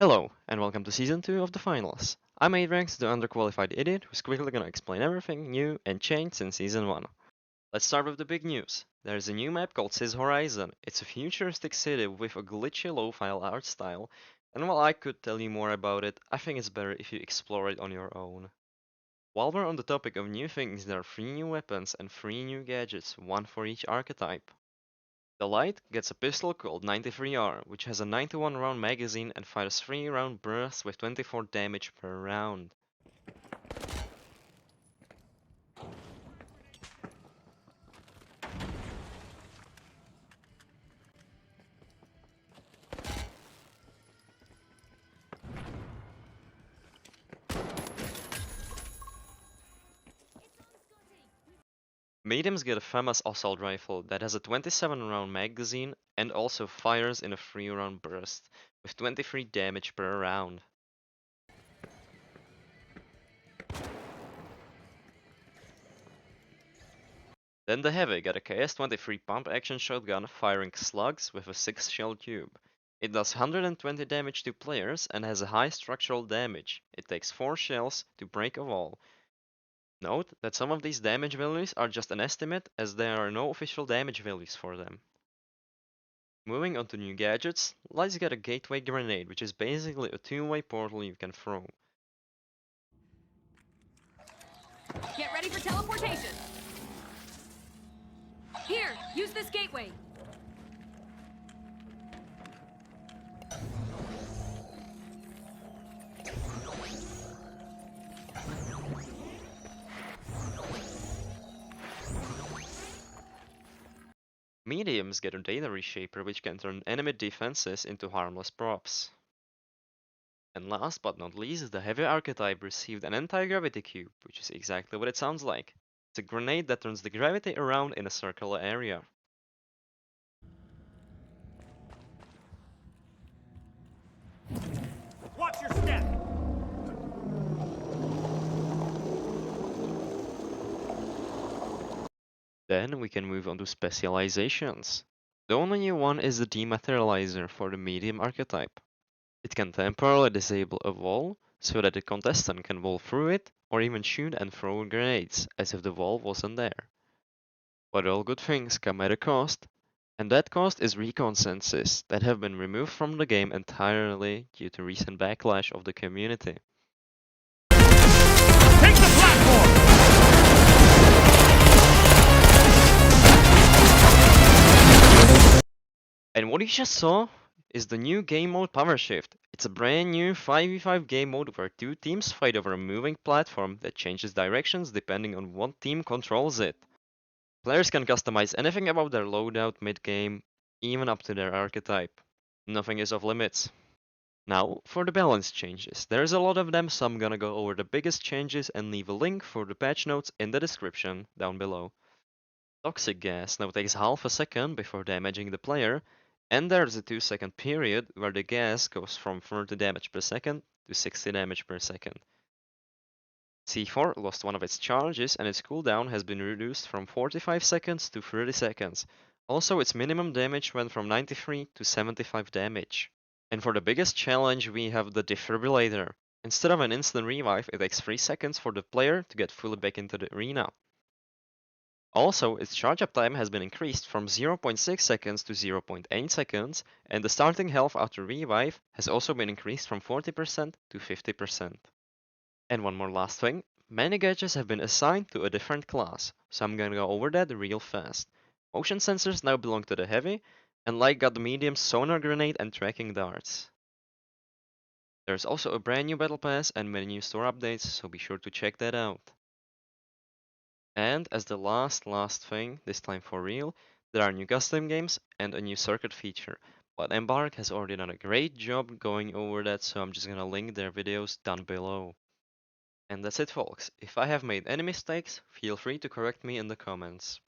Hello, and welcome to Season 2 of the Finals. I'm Adrex, the underqualified idiot who's quickly gonna explain everything new and changed since Season 1. Let's start with the big news. There's a new map called Sis Horizon. It's a futuristic city with a glitchy low-file art style, and while I could tell you more about it, I think it's better if you explore it on your own. While we're on the topic of new things, there are 3 new weapons and 3 new gadgets, one for each archetype. The light gets a pistol called 93R, which has a 91 round magazine and fires 3 round bursts with 24 damage per round. Mediums get a famous assault rifle that has a 27 round magazine and also fires in a 3 round burst with 23 damage per round. Then the heavy got a KS-23 pump action shotgun firing slugs with a 6 shell tube. It does 120 damage to players and has a high structural damage. It takes 4 shells to break a wall. Note that some of these damage values are just an estimate as there are no official damage values for them. Moving on to new gadgets, let's get a gateway grenade, which is basically a two-way portal you can throw. Get ready for teleportation! Here, use this gateway! Mediums get a data reshaper which can turn enemy defenses into harmless props. And last but not least, the heavy archetype received an anti-gravity cube, which is exactly what it sounds like. It's a grenade that turns the gravity around in a circular area. Watch your step! Then we can move on to specializations. The only new one is the dematerializer for the medium archetype. It can temporarily disable a wall so that the contestant can wall through it or even shoot and throw grenades as if the wall wasn't there. But all good things come at a cost, and that cost is recon senses that have been removed from the game entirely due to recent backlash of the community. Take the platform! And what you just saw is the new game mode Power Shift. It's a brand new 5v5 game mode where two teams fight over a moving platform that changes directions depending on what team controls it. Players can customize anything about their loadout mid-game, even up to their archetype. Nothing is off limits. Now, for the balance changes. There's a lot of them, so I'm gonna go over the biggest changes and leave a link for the patch notes in the description down below. Toxic gas now takes half a second before damaging the player, and there's a 2-second period where the gas goes from 30 damage per second to 60 damage per second. C4 lost one of its charges and its cooldown has been reduced from 45 seconds to 30 seconds. Also, its minimum damage went from 93 to 75 damage. And for the biggest challenge, we have the defibrillator. Instead of an instant revive, it takes 3 seconds for the player to get fully back into the arena. Also, its charge up time has been increased from 0.6 seconds to 0.8 seconds, and the starting health after revive has also been increased from 40% to 50%. And one more last thing, many gadgets have been assigned to a different class, so I'm gonna go over that real fast. Motion sensors now belong to the heavy, and light got the medium sonar grenade and tracking darts. There's also a brand new battle pass and many new store updates, so be sure to check that out. And as the last thing, this time for real, there are new custom games and a new circuit feature. But Embark has already done a great job going over that, so I'm just gonna link their videos down below. And that's it folks. If I have made any mistakes, feel free to correct me in the comments.